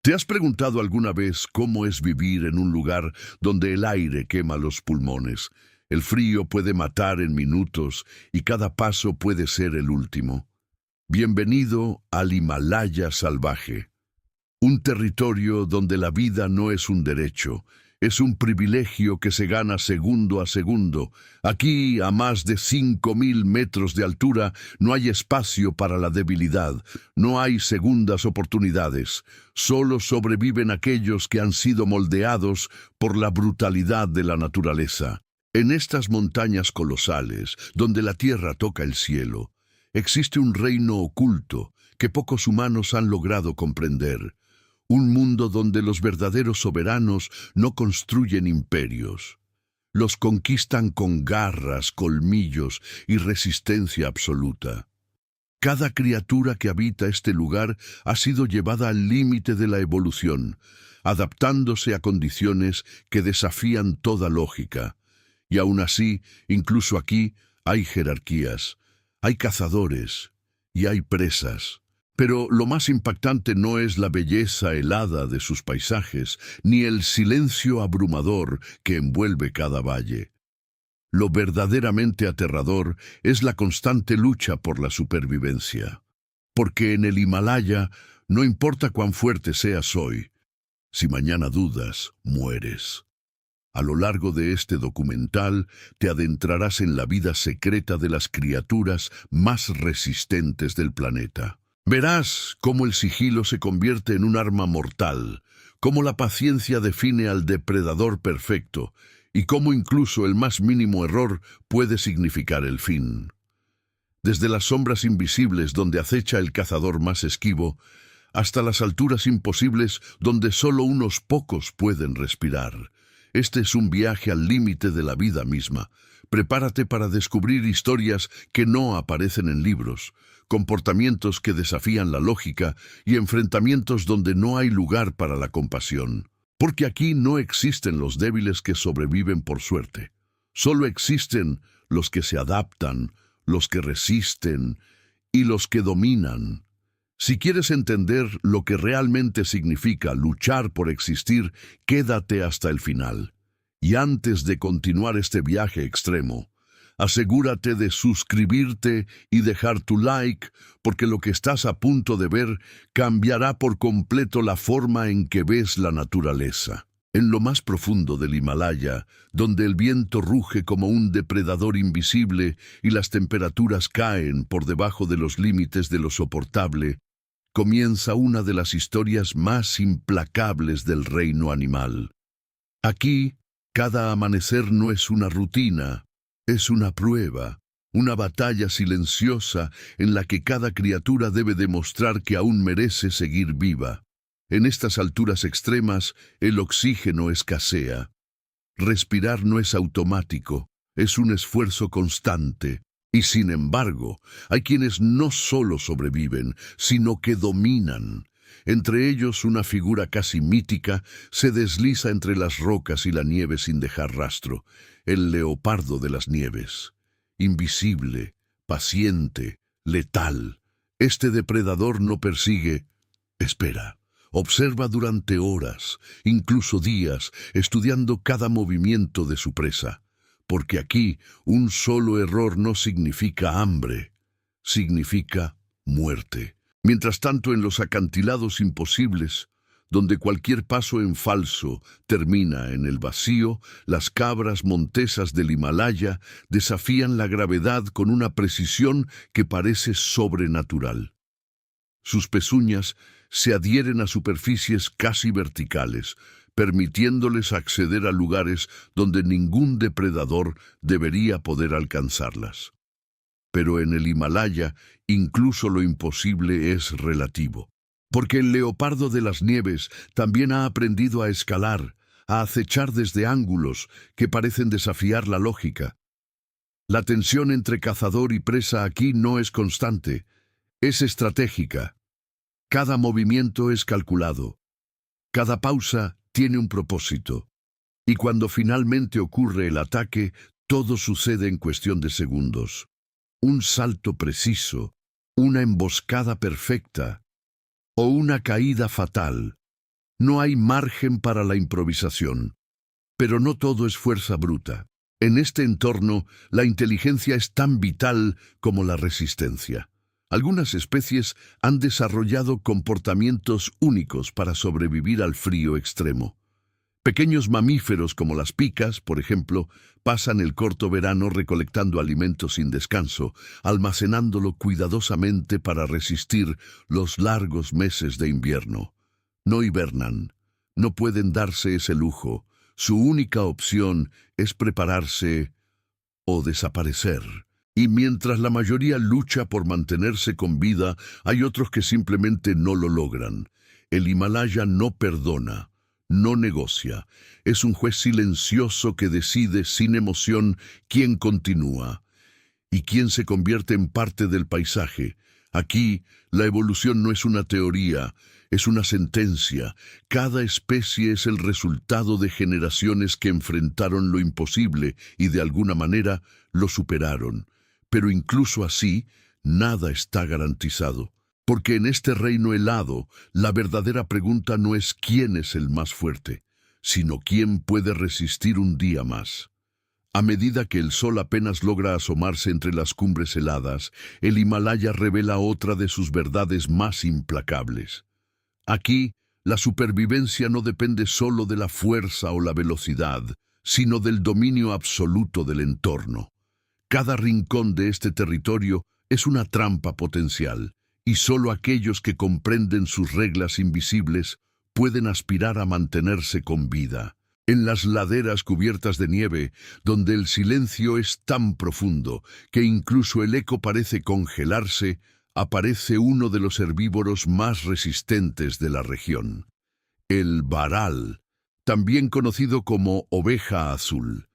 ¿Te has preguntado alguna vez cómo es vivir en un lugar donde el aire quema los pulmones? El frío puede matar en minutos y cada paso puede ser el último. Bienvenido al Himalaya salvaje, un territorio donde la vida no es un derecho, es un privilegio que se gana segundo a segundo. Aquí, a más de 5.000 metros de altura, no hay espacio para la debilidad, no hay segundas oportunidades. Solo sobreviven aquellos que han sido moldeados por la brutalidad de la naturaleza. En estas montañas colosales, donde la tierra toca el cielo, existe un reino oculto que pocos humanos han logrado comprender. Un mundo donde los verdaderos soberanos no construyen imperios. Los conquistan con garras, colmillos y resistencia absoluta. Cada criatura que habita este lugar ha sido llevada al límite de la evolución, adaptándose a condiciones que desafían toda lógica. Y aún así, incluso aquí, hay jerarquías, hay cazadores y hay presas. Pero lo más impactante no es la belleza helada de sus paisajes, ni el silencio abrumador que envuelve cada valle. Lo verdaderamente aterrador es la constante lucha por la supervivencia. Porque en el Himalaya no importa cuán fuerte seas hoy, si mañana dudas, mueres. A lo largo de este documental te adentrarás en la vida secreta de las criaturas más resistentes del planeta. Verás cómo el sigilo se convierte en un arma mortal, cómo la paciencia define al depredador perfecto y cómo incluso el más mínimo error puede significar el fin. Desde las sombras invisibles donde acecha el cazador más esquivo, hasta las alturas imposibles donde solo unos pocos pueden respirar. Este es un viaje al límite de la vida misma. Prepárate para descubrir historias que no aparecen en libros, comportamientos que desafían la lógica y enfrentamientos donde no hay lugar para la compasión. Porque aquí no existen los débiles que sobreviven por suerte. Solo existen los que se adaptan, los que resisten y los que dominan. Si quieres entender lo que realmente significa luchar por existir, quédate hasta el final. Y antes de continuar este viaje extremo, asegúrate de suscribirte y dejar tu like, porque lo que estás a punto de ver cambiará por completo la forma en que ves la naturaleza. En lo más profundo del Himalaya, donde el viento ruge como un depredador invisible y las temperaturas caen por debajo de los límites de lo soportable, comienza una de las historias más implacables del reino animal. Aquí, cada amanecer no es una rutina, es una prueba, una batalla silenciosa en la que cada criatura debe demostrar que aún merece seguir viva. En estas alturas extremas, el oxígeno escasea. Respirar no es automático, es un esfuerzo constante. Y sin embargo, hay quienes no solo sobreviven, sino que dominan. Entre ellos, una figura casi mítica se desliza entre las rocas y la nieve sin dejar rastro, el leopardo de las nieves. Invisible, paciente, letal. Este depredador no persigue, espera. Observa durante horas, incluso días, estudiando cada movimiento de su presa. Porque aquí un solo error no significa hambre, significa muerte. Mientras tanto, en los acantilados imposibles, donde cualquier paso en falso termina en el vacío, las cabras montesas del Himalaya desafían la gravedad con una precisión que parece sobrenatural. Sus pezuñas se adhieren a superficies casi verticales, permitiéndoles acceder a lugares donde ningún depredador debería poder alcanzarlas. Pero en el Himalaya, incluso lo imposible es relativo, porque el leopardo de las nieves también ha aprendido a escalar, a acechar desde ángulos que parecen desafiar la lógica. La tensión entre cazador y presa aquí no es constante, es estratégica. Cada movimiento es calculado, cada pausa tiene un propósito, y cuando finalmente ocurre el ataque, todo sucede en cuestión de segundos. Un salto preciso, una emboscada perfecta o una caída fatal. No hay margen para la improvisación. Pero no todo es fuerza bruta. En este entorno, la inteligencia es tan vital como la resistencia. Algunas especies han desarrollado comportamientos únicos para sobrevivir al frío extremo. Pequeños mamíferos como las picas, por ejemplo, pasan el corto verano recolectando alimento sin descanso, almacenándolo cuidadosamente para resistir los largos meses de invierno. No hibernan, no pueden darse ese lujo. Su única opción es prepararse o desaparecer. Y mientras la mayoría lucha por mantenerse con vida, hay otros que simplemente no lo logran. El Himalaya no perdona, no negocia. Es un juez silencioso que decide sin emoción quién continúa y quién se convierte en parte del paisaje. Aquí, la evolución no es una teoría, es una sentencia. Cada especie es el resultado de generaciones que enfrentaron lo imposible y de alguna manera lo superaron. Pero incluso así, nada está garantizado. Porque en este reino helado, la verdadera pregunta no es quién es el más fuerte, sino quién puede resistir un día más. A medida que el sol apenas logra asomarse entre las cumbres heladas, el Himalaya revela otra de sus verdades más implacables. Aquí, la supervivencia no depende solo de la fuerza o la velocidad, sino del dominio absoluto del entorno. Cada rincón de este territorio es una trampa potencial, y solo aquellos que comprenden sus reglas invisibles pueden aspirar a mantenerse con vida. En las laderas cubiertas de nieve, donde el silencio es tan profundo que incluso el eco parece congelarse, aparece uno de los herbívoros más resistentes de la región, el varal, también conocido como oveja azul.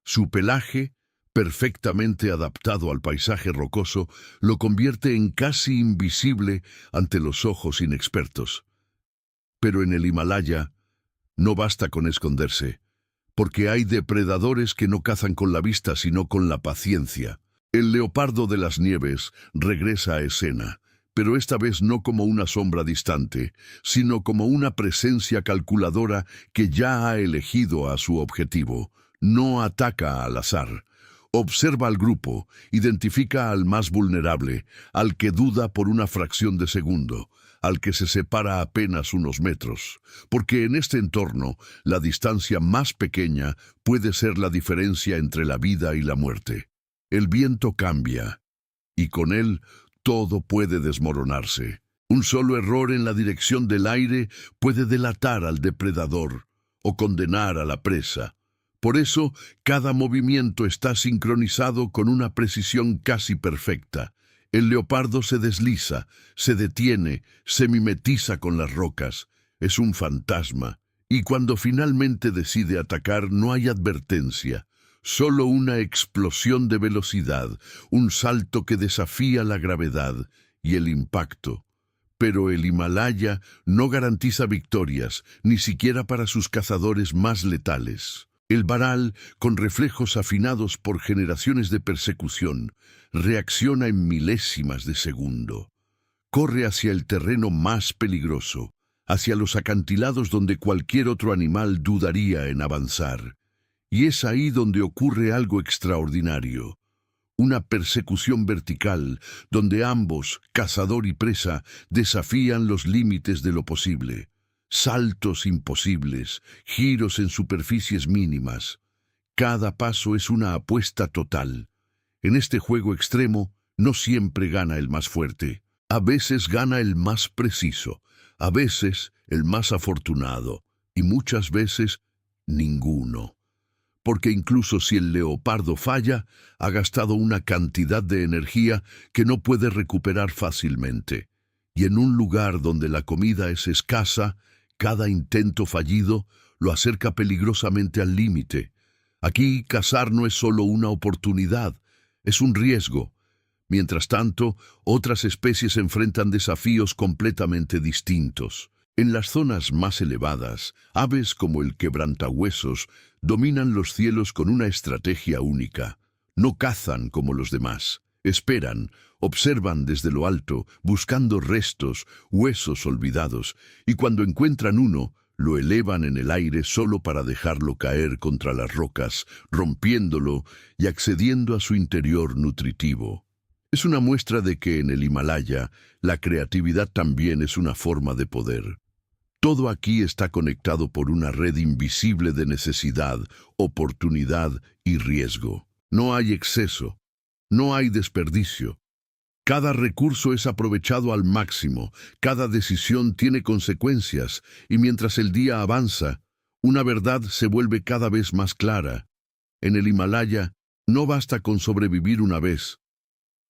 Su pelaje, perfectamente adaptado al paisaje rocoso, lo convierte en casi invisible ante los ojos inexpertos. Pero en el Himalaya no basta con esconderse, porque hay depredadores que no cazan con la vista sino con la paciencia. El leopardo de las nieves regresa a escena, pero esta vez no como una sombra distante, sino como una presencia calculadora que ya ha elegido a su objetivo. No ataca al azar. Observa al grupo, identifica al más vulnerable, al que duda por una fracción de segundo, al que se separa apenas unos metros, porque en este entorno la distancia más pequeña puede ser la diferencia entre la vida y la muerte. El viento cambia, y con él todo puede desmoronarse. Un solo error en la dirección del aire puede delatar al depredador o condenar a la presa. Por eso, cada movimiento está sincronizado con una precisión casi perfecta. El leopardo se desliza, se detiene, se mimetiza con las rocas. Es un fantasma, y cuando finalmente decide atacar no hay advertencia. Solo una explosión de velocidad, un salto que desafía la gravedad y el impacto. Pero el Himalaya no garantiza victorias, ni siquiera para sus cazadores más letales. El varal, con reflejos afinados por generaciones de persecución, reacciona en milésimas de segundo. Corre hacia el terreno más peligroso, hacia los acantilados donde cualquier otro animal dudaría en avanzar. Y es ahí donde ocurre algo extraordinario. Una persecución vertical, donde ambos, cazador y presa, desafían los límites de lo posible. Saltos imposibles, giros en superficies mínimas. Cada paso es una apuesta total. En este juego extremo, no siempre gana el más fuerte. A veces gana el más preciso, a veces el más afortunado, y muchas veces ninguno. Porque incluso si el leopardo falla, ha gastado una cantidad de energía que no puede recuperar fácilmente. Y en un lugar donde la comida es escasa, cada intento fallido lo acerca peligrosamente al límite. Aquí cazar no es solo una oportunidad, es un riesgo. Mientras tanto, otras especies enfrentan desafíos completamente distintos. En las zonas más elevadas, aves como el quebrantahuesos dominan los cielos con una estrategia única. No cazan como los demás. Esperan, observan desde lo alto, buscando restos, huesos olvidados, y cuando encuentran uno, lo elevan en el aire solo para dejarlo caer contra las rocas, rompiéndolo y accediendo a su interior nutritivo. Es una muestra de que en el Himalaya la creatividad también es una forma de poder. Todo aquí está conectado por una red invisible de necesidad, oportunidad y riesgo. No hay exceso, no hay desperdicio. Cada recurso es aprovechado al máximo, cada decisión tiene consecuencias, y mientras el día avanza, una verdad se vuelve cada vez más clara. En el Himalaya no basta con sobrevivir una vez,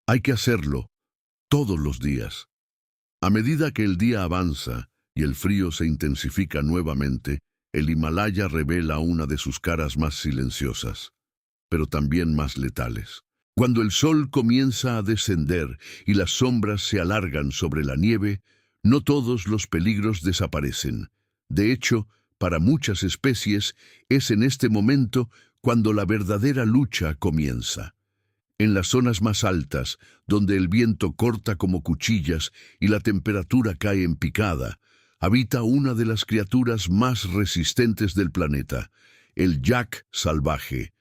hay que hacerlo todos los días. A medida que el día avanza y el frío se intensifica nuevamente, el Himalaya revela una de sus caras más silenciosas, pero también más letales. Cuando el sol comienza a descender y las sombras se alargan sobre la nieve, no todos los peligros desaparecen. De hecho, para muchas especies, es en este momento cuando la verdadera lucha comienza. En las zonas más altas, donde el viento corta como cuchillas y la temperatura cae en picada, habita una de las criaturas más resistentes del planeta, el yak salvaje.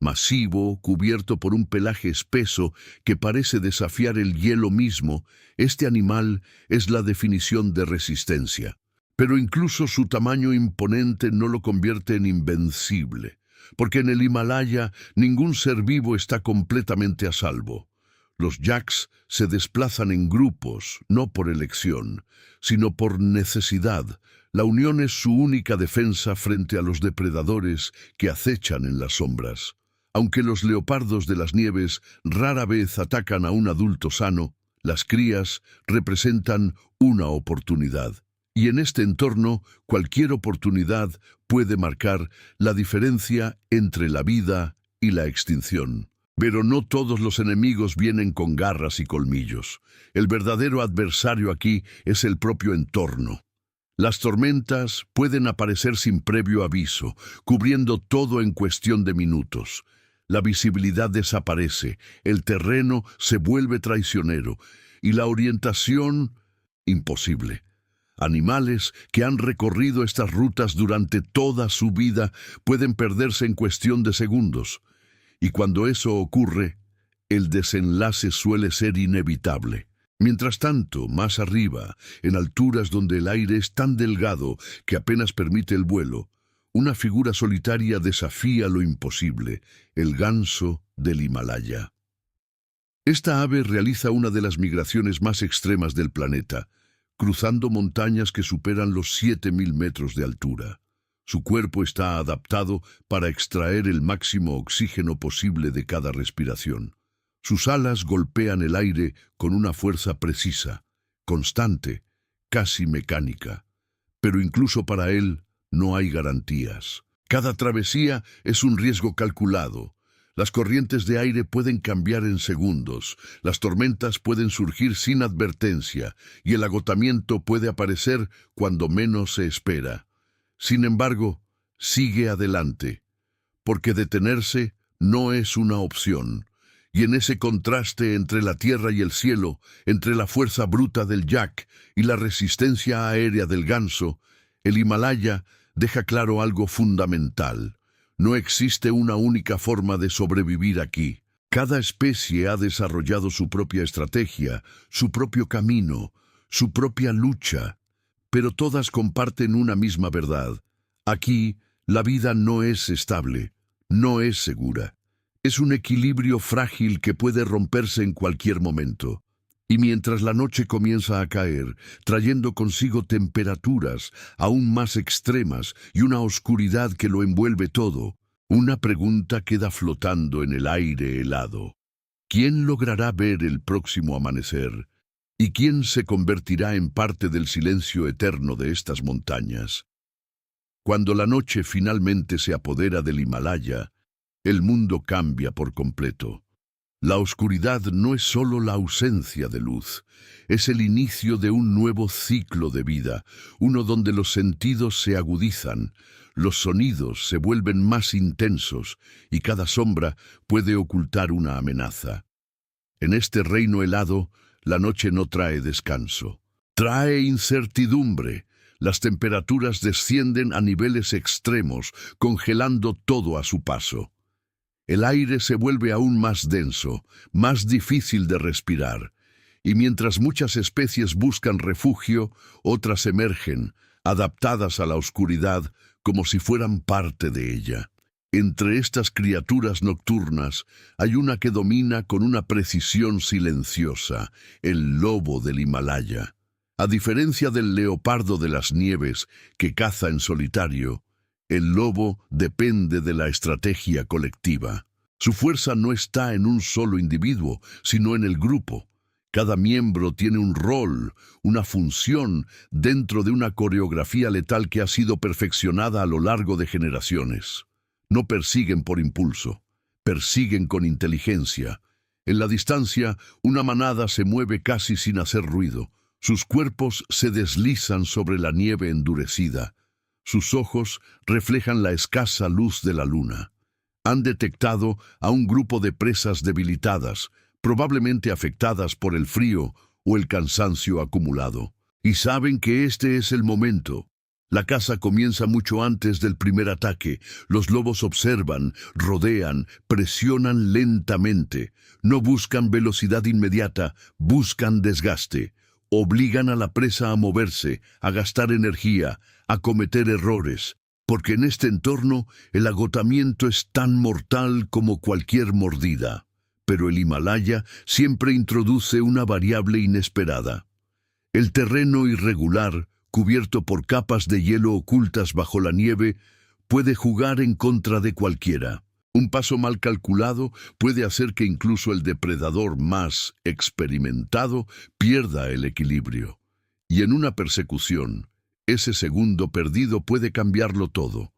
Masivo, cubierto por un pelaje espeso que parece desafiar el hielo mismo, este animal es la definición de resistencia. Pero incluso su tamaño imponente no lo convierte en invencible, porque en el Himalaya ningún ser vivo está completamente a salvo. Los yaks se desplazan en grupos, no por elección, sino por necesidad. La unión es su única defensa frente a los depredadores que acechan en las sombras. Aunque los leopardos de las nieves rara vez atacan a un adulto sano, las crías representan una oportunidad. Y en este entorno, cualquier oportunidad puede marcar la diferencia entre la vida y la extinción. Pero no todos los enemigos vienen con garras y colmillos. El verdadero adversario aquí es el propio entorno. Las tormentas pueden aparecer sin previo aviso, cubriendo todo en cuestión de minutos. La visibilidad desaparece, el terreno se vuelve traicionero y la orientación imposible. Animales que han recorrido estas rutas durante toda su vida pueden perderse en cuestión de segundos. Y cuando eso ocurre, el desenlace suele ser inevitable. Mientras tanto, más arriba, en alturas donde el aire es tan delgado que apenas permite el vuelo, una figura solitaria desafía lo imposible, el ganso del Himalaya. Esta ave realiza una de las migraciones más extremas del planeta, cruzando montañas que superan los 7.000 metros de altura. Su cuerpo está adaptado para extraer el máximo oxígeno posible de cada respiración. Sus alas golpean el aire con una fuerza precisa, constante, casi mecánica. Pero incluso para él no hay garantías. Cada travesía es un riesgo calculado. Las corrientes de aire pueden cambiar en segundos, las tormentas pueden surgir sin advertencia y el agotamiento puede aparecer cuando menos se espera. Sin embargo, sigue adelante, porque detenerse no es una opción. Y en ese contraste entre la tierra y el cielo, entre la fuerza bruta del yak y la resistencia aérea del ganso, el Himalaya deja claro algo fundamental. No existe una única forma de sobrevivir aquí. Cada especie ha desarrollado su propia estrategia, su propio camino, su propia lucha, pero todas comparten una misma verdad. Aquí, la vida no es estable, no es segura. Es un equilibrio frágil que puede romperse en cualquier momento. Y mientras la noche comienza a caer, trayendo consigo temperaturas aún más extremas y una oscuridad que lo envuelve todo, una pregunta queda flotando en el aire helado. ¿Quién logrará ver el próximo amanecer? ¿Y quién se convertirá en parte del silencio eterno de estas montañas? Cuando la noche finalmente se apodera del Himalaya, el mundo cambia por completo. La oscuridad no es solo la ausencia de luz, es el inicio de un nuevo ciclo de vida, uno donde los sentidos se agudizan, los sonidos se vuelven más intensos y cada sombra puede ocultar una amenaza. En este reino helado, la noche no trae descanso, trae incertidumbre. Las temperaturas descienden a niveles extremos, congelando todo a su paso. El aire se vuelve aún más denso, más difícil de respirar, y mientras muchas especies buscan refugio, otras emergen, adaptadas a la oscuridad como si fueran parte de ella. Entre estas criaturas nocturnas hay una que domina con una precisión silenciosa, el lobo del Himalaya. A diferencia del leopardo de las nieves, que caza en solitario, el lobo depende de la estrategia colectiva. Su fuerza no está en un solo individuo, sino en el grupo. Cada miembro tiene un rol, una función dentro de una coreografía letal que ha sido perfeccionada a lo largo de generaciones. No persiguen por impulso, persiguen con inteligencia. En la distancia, una manada se mueve casi sin hacer ruido. Sus cuerpos se deslizan sobre la nieve endurecida. Sus ojos reflejan la escasa luz de la luna. Han detectado a un grupo de presas debilitadas, probablemente afectadas por el frío o el cansancio acumulado. Y saben que este es el momento. La caza comienza mucho antes del primer ataque. Los lobos observan, rodean, presionan lentamente. No buscan velocidad inmediata, buscan desgaste. Obligan a la presa a moverse, a gastar energía, a cometer errores. Porque en este entorno el agotamiento es tan mortal como cualquier mordida. Pero el Himalaya siempre introduce una variable inesperada. El terreno irregular, cubierto por capas de hielo ocultas bajo la nieve, puede jugar en contra de cualquiera. Un paso mal calculado puede hacer que incluso el depredador más experimentado pierda el equilibrio. Y en una persecución, ese segundo perdido puede cambiarlo todo.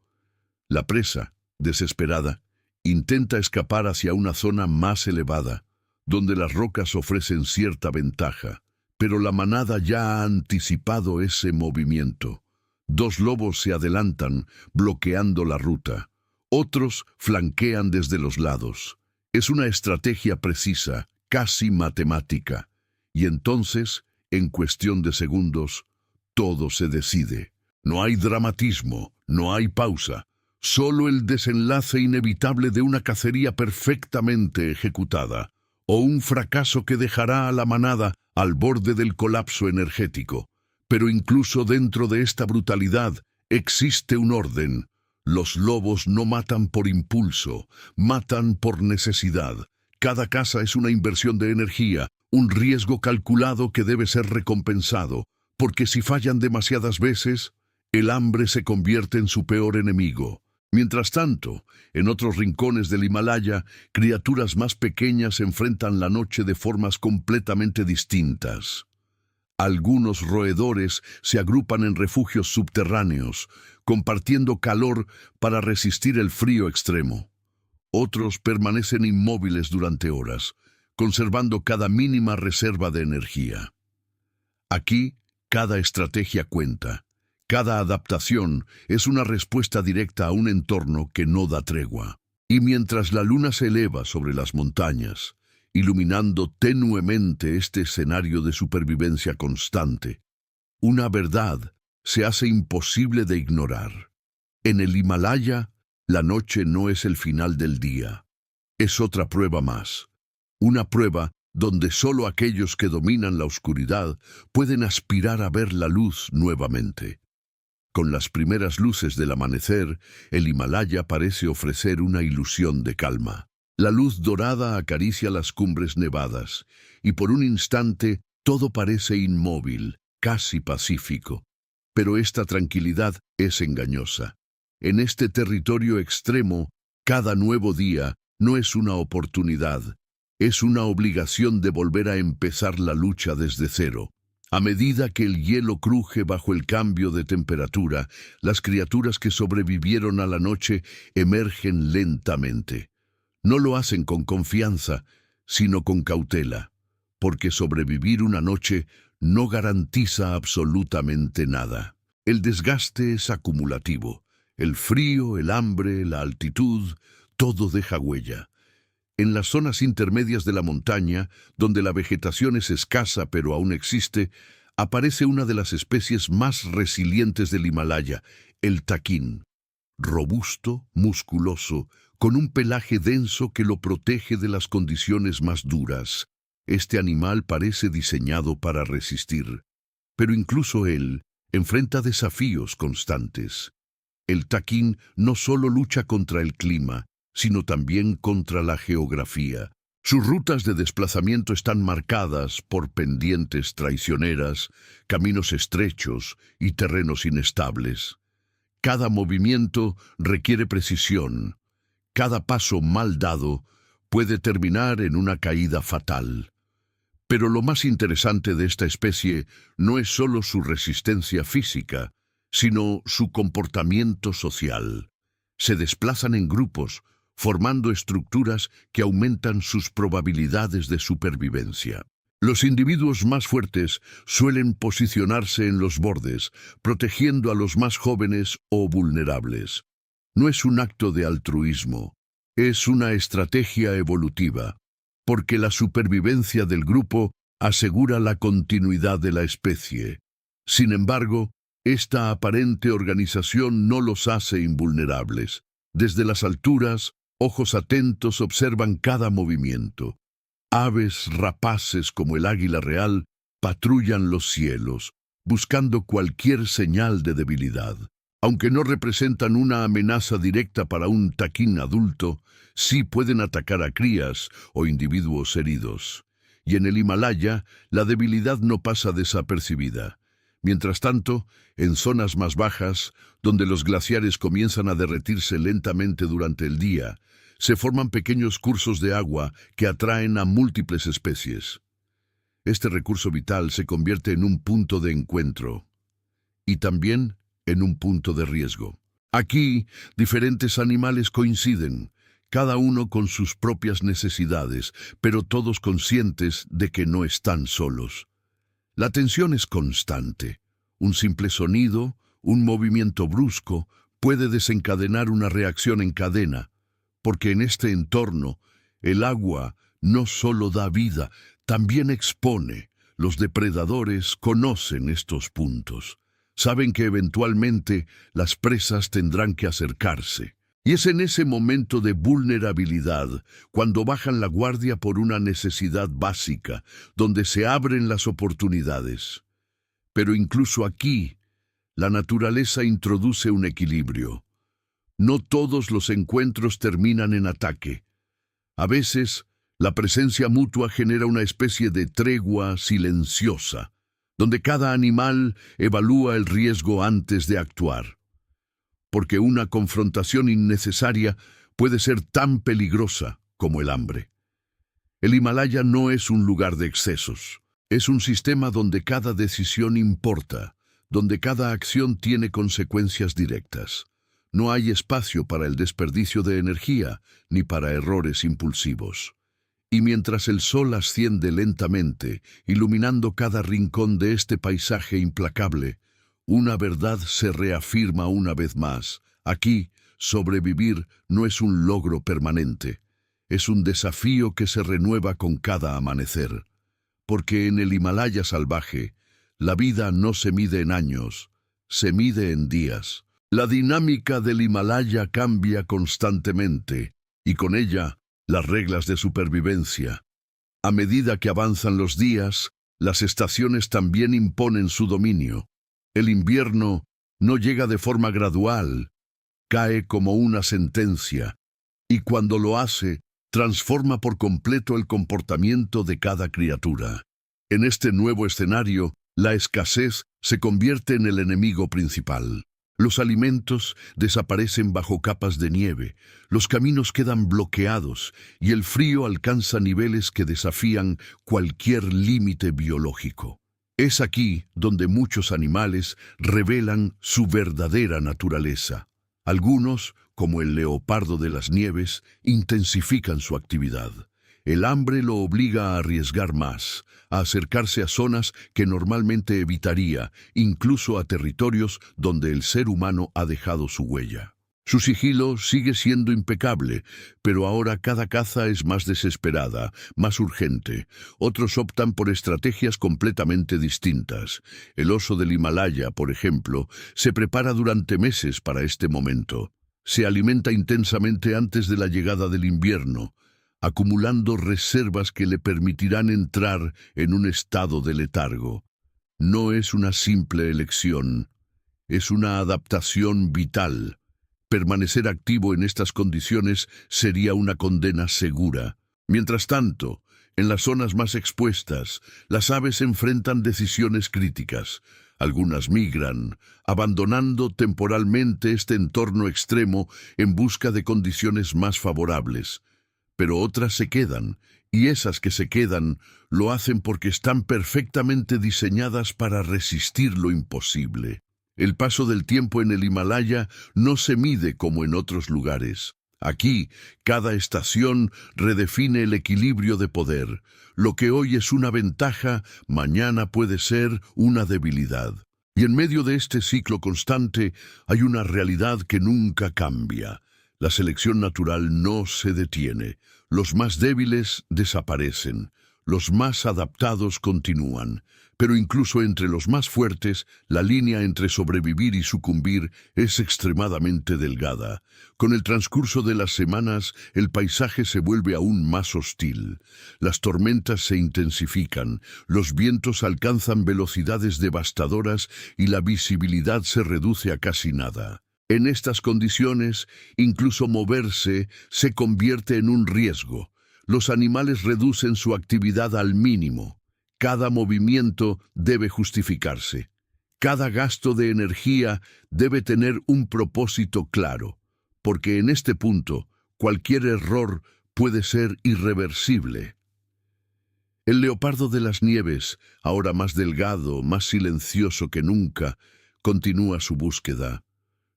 La presa, desesperada, intenta escapar hacia una zona más elevada, donde las rocas ofrecen cierta ventaja. Pero la manada ya ha anticipado ese movimiento. Dos lobos se adelantan, bloqueando la ruta. Otros flanquean desde los lados. Es una estrategia precisa, casi matemática. Y entonces, en cuestión de segundos, todo se decide. No hay dramatismo, no hay pausa. Solo el desenlace inevitable de una cacería perfectamente ejecutada, o un fracaso que dejará a la manada al borde del colapso energético. Pero incluso dentro de esta brutalidad existe un orden. Los lobos no matan por impulso, matan por necesidad. Cada caza es una inversión de energía, un riesgo calculado que debe ser recompensado, porque si fallan demasiadas veces, el hambre se convierte en su peor enemigo. Mientras tanto, en otros rincones del Himalaya, criaturas más pequeñas enfrentan la noche de formas completamente distintas. Algunos roedores se agrupan en refugios subterráneos, compartiendo calor para resistir el frío extremo. Otros permanecen inmóviles durante horas, conservando cada mínima reserva de energía. Aquí, cada estrategia cuenta. Cada adaptación es una respuesta directa a un entorno que no da tregua. Y mientras la luna se eleva sobre las montañas, iluminando tenuemente este escenario de supervivencia constante, una verdad se hace imposible de ignorar. En el Himalaya, la noche no es el final del día. Es otra prueba más. Una prueba donde solo aquellos que dominan la oscuridad pueden aspirar a ver la luz nuevamente. Con las primeras luces del amanecer, el Himalaya parece ofrecer una ilusión de calma. La luz dorada acaricia las cumbres nevadas, y por un instante todo parece inmóvil, casi pacífico. Pero esta tranquilidad es engañosa. En este territorio extremo, cada nuevo día no es una oportunidad, es una obligación de volver a empezar la lucha desde cero. A medida que el hielo cruje bajo el cambio de temperatura, las criaturas que sobrevivieron a la noche emergen lentamente. No lo hacen con confianza, sino con cautela, porque sobrevivir una noche no garantiza absolutamente nada. El desgaste es acumulativo. El frío, el hambre, la altitud, todo deja huella. En las zonas intermedias de la montaña, donde la vegetación es escasa pero aún existe, aparece una de las especies más resilientes del Himalaya, el taquín. Robusto, musculoso, con un pelaje denso que lo protege de las condiciones más duras. Este animal parece diseñado para resistir, pero incluso él enfrenta desafíos constantes. El taquín no solo lucha contra el clima, sino también contra la geografía. Sus rutas de desplazamiento están marcadas por pendientes traicioneras, caminos estrechos y terrenos inestables. Cada movimiento requiere precisión. Cada paso mal dado puede terminar en una caída fatal. Pero lo más interesante de esta especie no es solo su resistencia física, sino su comportamiento social. Se desplazan en grupos, formando estructuras que aumentan sus probabilidades de supervivencia. Los individuos más fuertes suelen posicionarse en los bordes, protegiendo a los más jóvenes o vulnerables. No es un acto de altruismo, es una estrategia evolutiva, porque la supervivencia del grupo asegura la continuidad de la especie. Sin embargo, esta aparente organización no los hace invulnerables. Desde las alturas, ojos atentos observan cada movimiento. Aves rapaces como el águila real patrullan los cielos, buscando cualquier señal de debilidad. Aunque no representan una amenaza directa para un taquín adulto, sí pueden atacar a crías o individuos heridos. Y en el Himalaya, la debilidad no pasa desapercibida. Mientras tanto, en zonas más bajas, donde los glaciares comienzan a derretirse lentamente durante el día, se forman pequeños cursos de agua que atraen a múltiples especies. Este recurso vital se convierte en un punto de encuentro y también en un punto de riesgo. Aquí, diferentes animales coinciden, cada uno con sus propias necesidades, pero todos conscientes de que no están solos. La tensión es constante. Un simple sonido, un movimiento brusco, puede desencadenar una reacción en cadena, porque en este entorno, el agua no solo da vida, también expone. Los depredadores conocen estos puntos. Saben que eventualmente las presas tendrán que acercarse. Y es en ese momento de vulnerabilidad, cuando bajan la guardia por una necesidad básica, donde se abren las oportunidades. Pero incluso aquí, la naturaleza introduce un equilibrio. No todos los encuentros terminan en ataque. A veces, la presencia mutua genera una especie de tregua silenciosa, donde cada animal evalúa el riesgo antes de actuar. Porque una confrontación innecesaria puede ser tan peligrosa como el hambre. El Himalaya no es un lugar de excesos. Es un sistema donde cada decisión importa, donde cada acción tiene consecuencias directas. No hay espacio para el desperdicio de energía ni para errores impulsivos. Y mientras el sol asciende lentamente, iluminando cada rincón de este paisaje implacable, una verdad se reafirma una vez más. Aquí, sobrevivir no es un logro permanente. Es un desafío que se renueva con cada amanecer. Porque en el Himalaya salvaje, la vida no se mide en años, se mide en días. La dinámica del Himalaya cambia constantemente, y con ella, las reglas de supervivencia. A medida que avanzan los días, las estaciones también imponen su dominio. El invierno no llega de forma gradual, cae como una sentencia, y cuando lo hace, transforma por completo el comportamiento de cada criatura. En este nuevo escenario, la escasez se convierte en el enemigo principal. Los alimentos desaparecen bajo capas de nieve, los caminos quedan bloqueados y el frío alcanza niveles que desafían cualquier límite biológico. Es aquí donde muchos animales revelan su verdadera naturaleza. Algunos, como el leopardo de las nieves, intensifican su actividad. El hambre lo obliga a arriesgar más, a acercarse a zonas que normalmente evitaría, incluso a territorios donde el ser humano ha dejado su huella. Su sigilo sigue siendo impecable, pero ahora cada caza es más desesperada, más urgente. Otros optan por estrategias completamente distintas. El oso del Himalaya, por ejemplo, se prepara durante meses para este momento. Se alimenta intensamente antes de la llegada del invierno, acumulando reservas que le permitirán entrar en un estado de letargo. No es una simple elección, es una adaptación vital. Permanecer activo en estas condiciones sería una condena segura. Mientras tanto, en las zonas más expuestas, las aves enfrentan decisiones críticas. Algunas migran, abandonando temporalmente este entorno extremo en busca de condiciones más favorables. Pero otras se quedan, y esas que se quedan lo hacen porque están perfectamente diseñadas para resistir lo imposible. El paso del tiempo en el Himalaya no se mide como en otros lugares. Aquí, cada estación redefine el equilibrio de poder. Lo que hoy es una ventaja, mañana puede ser una debilidad. Y en medio de este ciclo constante hay una realidad que nunca cambia. La selección natural no se detiene. Los más débiles desaparecen. Los más adaptados continúan. Pero incluso entre los más fuertes, la línea entre sobrevivir y sucumbir es extremadamente delgada. Con el transcurso de las semanas, el paisaje se vuelve aún más hostil. Las tormentas se intensifican, los vientos alcanzan velocidades devastadoras y la visibilidad se reduce a casi nada. En estas condiciones, incluso moverse se convierte en un riesgo. Los animales reducen su actividad al mínimo. Cada movimiento debe justificarse. Cada gasto de energía debe tener un propósito claro, porque en este punto cualquier error puede ser irreversible. El leopardo de las nieves, ahora más delgado, más silencioso que nunca, continúa su búsqueda.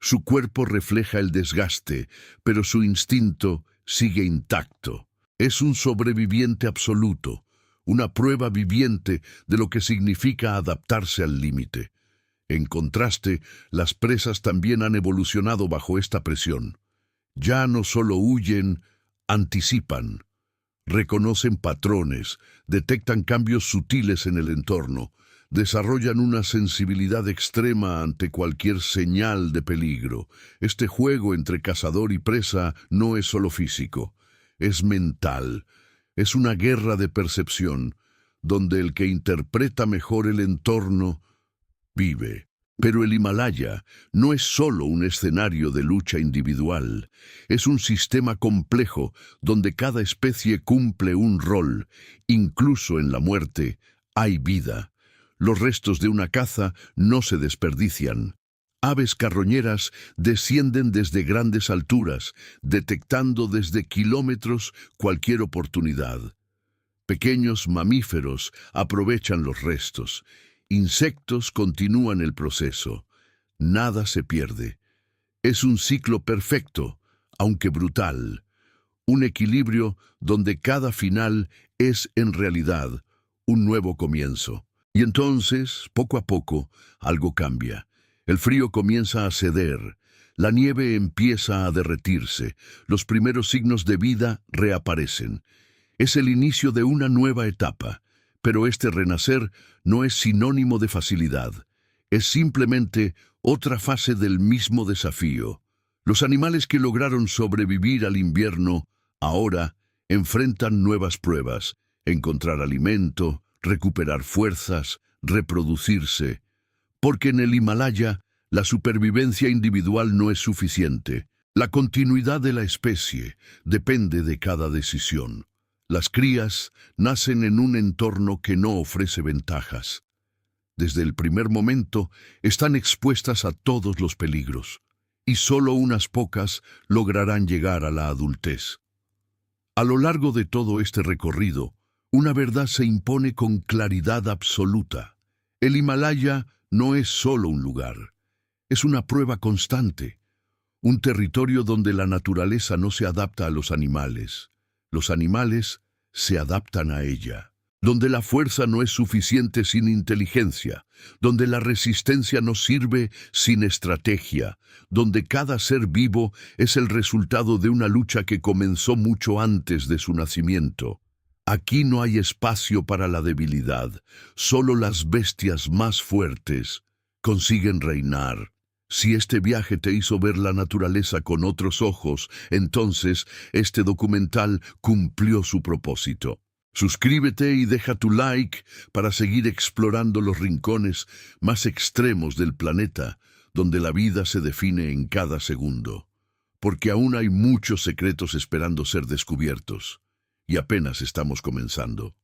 Su cuerpo refleja el desgaste, pero su instinto sigue intacto. Es un sobreviviente absoluto. Una prueba viviente de lo que significa adaptarse al límite. En contraste, las presas también han evolucionado bajo esta presión. Ya no solo huyen, anticipan. Reconocen patrones, detectan cambios sutiles en el entorno, desarrollan una sensibilidad extrema ante cualquier señal de peligro. Este juego entre cazador y presa no es solo físico, es mental. Es una guerra de percepción, donde el que interpreta mejor el entorno vive. Pero el Himalaya no es solo un escenario de lucha individual, es un sistema complejo donde cada especie cumple un rol. Incluso en la muerte hay vida. Los restos de una caza no se desperdician. Aves carroñeras descienden desde grandes alturas, detectando desde kilómetros cualquier oportunidad. Pequeños mamíferos aprovechan los restos. Insectos continúan el proceso. Nada se pierde. Es un ciclo perfecto, aunque brutal. Un equilibrio donde cada final es, en realidad, un nuevo comienzo. Y entonces, poco a poco, algo cambia. El frío comienza a ceder, la nieve empieza a derretirse, los primeros signos de vida reaparecen. Es el inicio de una nueva etapa, pero este renacer no es sinónimo de facilidad. Es simplemente otra fase del mismo desafío. Los animales que lograron sobrevivir al invierno ahora enfrentan nuevas pruebas: encontrar alimento, recuperar fuerzas, reproducirse. Porque en el Himalaya, la supervivencia individual no es suficiente. La continuidad de la especie depende de cada decisión. Las crías nacen en un entorno que no ofrece ventajas. Desde el primer momento están expuestas a todos los peligros, y solo unas pocas lograrán llegar a la adultez. A lo largo de todo este recorrido, una verdad se impone con claridad absoluta. El Himalaya no es solo un lugar, es una prueba constante, un territorio donde la naturaleza no se adapta a los animales se adaptan a ella. donde la fuerza no es suficiente sin inteligencia, donde la resistencia no sirve sin estrategia, donde cada ser vivo es el resultado de una lucha que comenzó mucho antes de su nacimiento. Aquí no hay espacio para la debilidad, solo las bestias más fuertes consiguen reinar. Si este viaje te hizo ver la naturaleza con otros ojos, entonces este documental cumplió su propósito. Suscríbete y deja tu like para seguir explorando los rincones más extremos del planeta, donde la vida se define en cada segundo. Porque aún hay muchos secretos esperando ser descubiertos, y apenas estamos comenzando.